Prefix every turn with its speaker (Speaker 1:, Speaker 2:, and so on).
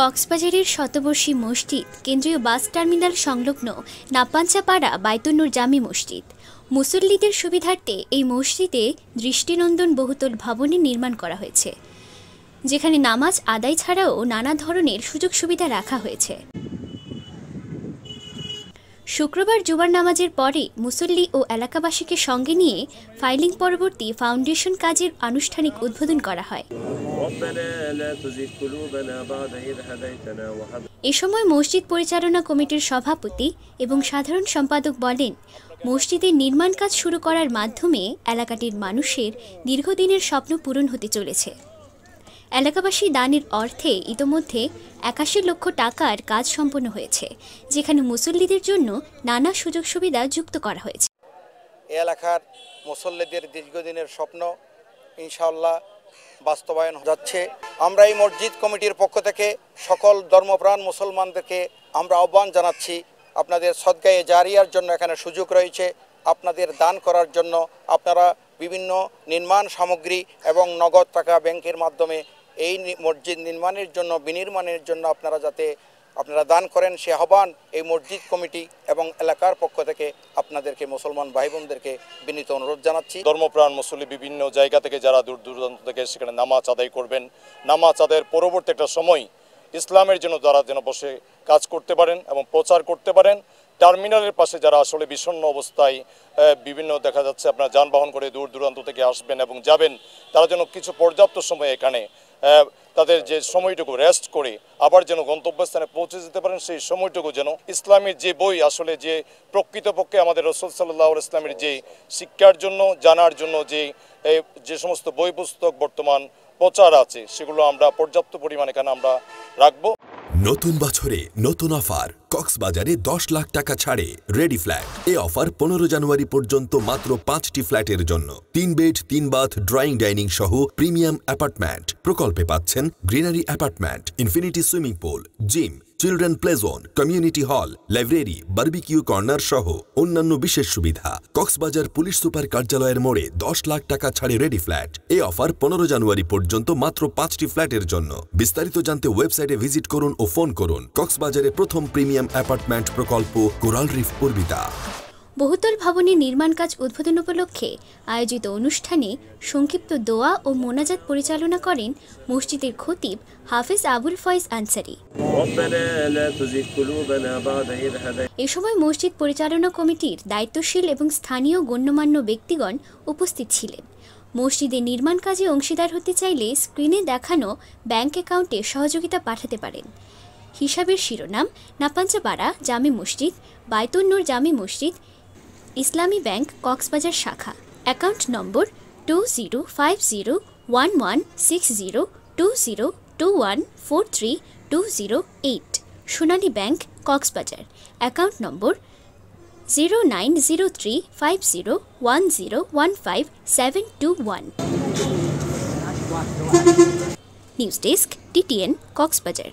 Speaker 1: কক্সবাজারের শতবর্ষী মসজিদ কেন্দ্রীয় বাস টার্মিনাল সংলগ্ন নাপাঞ্চাপাড়া বাইতুন্নুর জামি মসজিদ। মুসল্লিদের সুবিধার্থে এই মসজিদে দৃষ্টিনন্দন বহুতল ভবনের নির্মাণ করা হয়েছে, যেখানে নামাজ আদায় ছাড়াও নানা ধরনের সুযোগ সুবিধা রাখা হয়েছে। শুক্রবার জুমার নামাজের পরে মুসল্লি ও এলাকাবাসীকে সঙ্গে নিয়ে ফাইলিং পরবর্তী ফাউন্ডেশন কাজের আনুষ্ঠানিক উদ্বোধন করা হয়। এ সময় মসজিদ পরিচালনা কমিটির সভাপতি এবং সাধারণ সম্পাদক বলেন, মসজিদের নির্মাণ কাজ শুরু করার মাধ্যমে এলাকাটির মানুষের দীর্ঘদিনের স্বপ্ন পূরণ হতে চলেছে। এলাকাবাসী দানের অর্থে ইতোমধ্যে ৮১ লক্ষ টাকার কাজ সম্পন্ন হয়েছে, যেখানে মুসল্লিদের জন্য নানা সুযোগ সুবিধা যুক্ত করা হয়েছে।
Speaker 2: এলাকার মুসল্লিদের দীর্ঘদিনের স্বপ্ন ইনশাআল্লাহ বাস্তবায়ন যাচ্ছে। আমরা এই মসজিদ কমিটির পক্ষ থেকে সকল ধর্মপ্রাণ মুসলমানদেরকে আমরা আহ্বান জানাচ্ছি, আপনাদের সদকায়ে জারিয়ার জন্য এখানে সুযোগ রয়েছে। আপনাদের দান করার জন্য আপনারা বিভিন্ন নির্মাণ সামগ্রী এবং নগদ টাকা ব্যাংকের মাধ্যমে এই মসজিদ নির্মাণের জন্য বিনির্মাণের জন্য আপনারা দান করেন, সে আহ্বান এই মসজিদ কমিটি এবং এলাকার পক্ষ থেকে আপনাদেরকে মুসলমান ভাই বোনদেরকে বিনীত অনুরোধ জানাচ্ছি।
Speaker 3: ধর্মপ্রাণ মুসল্লি বিভিন্ন জায়গা থেকে যারা দূর দূরান্ত থেকে সেখানে নামাজ আদায় করবেন, নামাজ আদায়ের পরবর্তী একটা সময় ইসলামের জন্য তারা যেন বসে কাজ করতে পারেন এবং প্রচার করতে পারেন। টার্মিনালের পাশে যারা আসলে বিষণ্ণ অবস্থায় বিভিন্ন দেখা যাচ্ছে আপনার যানবাহন করে দূর দূরান্ত থেকে আসবেন এবং যাবেন, তারা যেন কিছু পর্যাপ্ত সময় এখানে তাদের যে সময়টুকু রেস্ট করে আবার যেন গন্তব্যস্থানে পৌঁছে যেতে পারেন, সেই সময়টুকু যেন ইসলামের যে বই আসলে যে প্রকৃতপক্ষে আমাদের রাসূল সাল্লাল্লাহু আলাইহি ওয়াসাল্লামের যে শিক্ষার জন্য জানার জন্য যে সমস্ত বই পুস্তক বর্তমান প্রচার আছে সেগুলো আমরা পর্যাপ্ত পরিমাণে এখানে আমরা রাখবো।
Speaker 4: নতুন বছরে নতুন অফার, কক্সবাজারে 10 লাখ টাকা ছাড়ে রেডি ফ্ল্যাট। এই অফার 15 জানুয়ারি পর্যন্ত মাত্র 5টি ফ্ল্যাটের জন্য। 3 বেড 3 বাথ ড্রয়িং ডাইনিং সহ প্রিমিয়াম অ্যাপার্টমেন্ট। প্রকল্পে পাচ্ছেন greenery apartment, infinity swimming pool, gym, children play zone, community hall, library, barbecue corner সহ অন্যান্য বিশেষ সুবিধা। কক্সবাজার পুলিশ সুপার কার্যালয়ের মোড়ে 10 লাখ টাকা ছাড়ে রেডি ফ্ল্যাট। এই অফার 15 জানুয়ারি পর্যন্ত মাত্র 5টি ফ্ল্যাটের জন্য। বিস্তারিত জানতে ওয়েবসাইটে ভিজিট করুন ও ফোন করুন। কক্সবাজারে প্রথম প্রিমিয়াম অ্যাপার্টমেন্ট প্রকল্প কোরাল রিফ পূর্বিতা।
Speaker 1: বহুতল ভবনের নির্মাণ কাজ উদ্বোধন উপলক্ষে আয়োজিত অনুষ্ঠানে সংক্ষিপ্ত দোয়া ও মোনাজাত পরিচালনা করেন মসজিদের খতিব হাফেজ আবুল ফয়েজ আনসারী। এ সময় মসজিদ পরিচালনা কমিটির দায়িত্বশীল এবং স্থানীয় গণ্যমান্য ব্যক্তিগণ উপস্থিত ছিলেন। মসজিদের নির্মাণ কাজে অংশীদার হতে চাইলে স্ক্রিনে দেখানো ব্যাংক অ্যাকাউন্টে সহযোগিতা পাঠাতে পারেন। হিসাবের শিরোনাম নাপাঞ্চাপাড়া জামি মসজিদ, বাইতুন্নুর জামি মসজিদ, ইসলামী ব্যাংক কক্সবাজার শাখা। Account number 2050602021432008। Sonali bank Cox's Bazar. Account number 090350101571। News desk, TTN Cox's Bazar.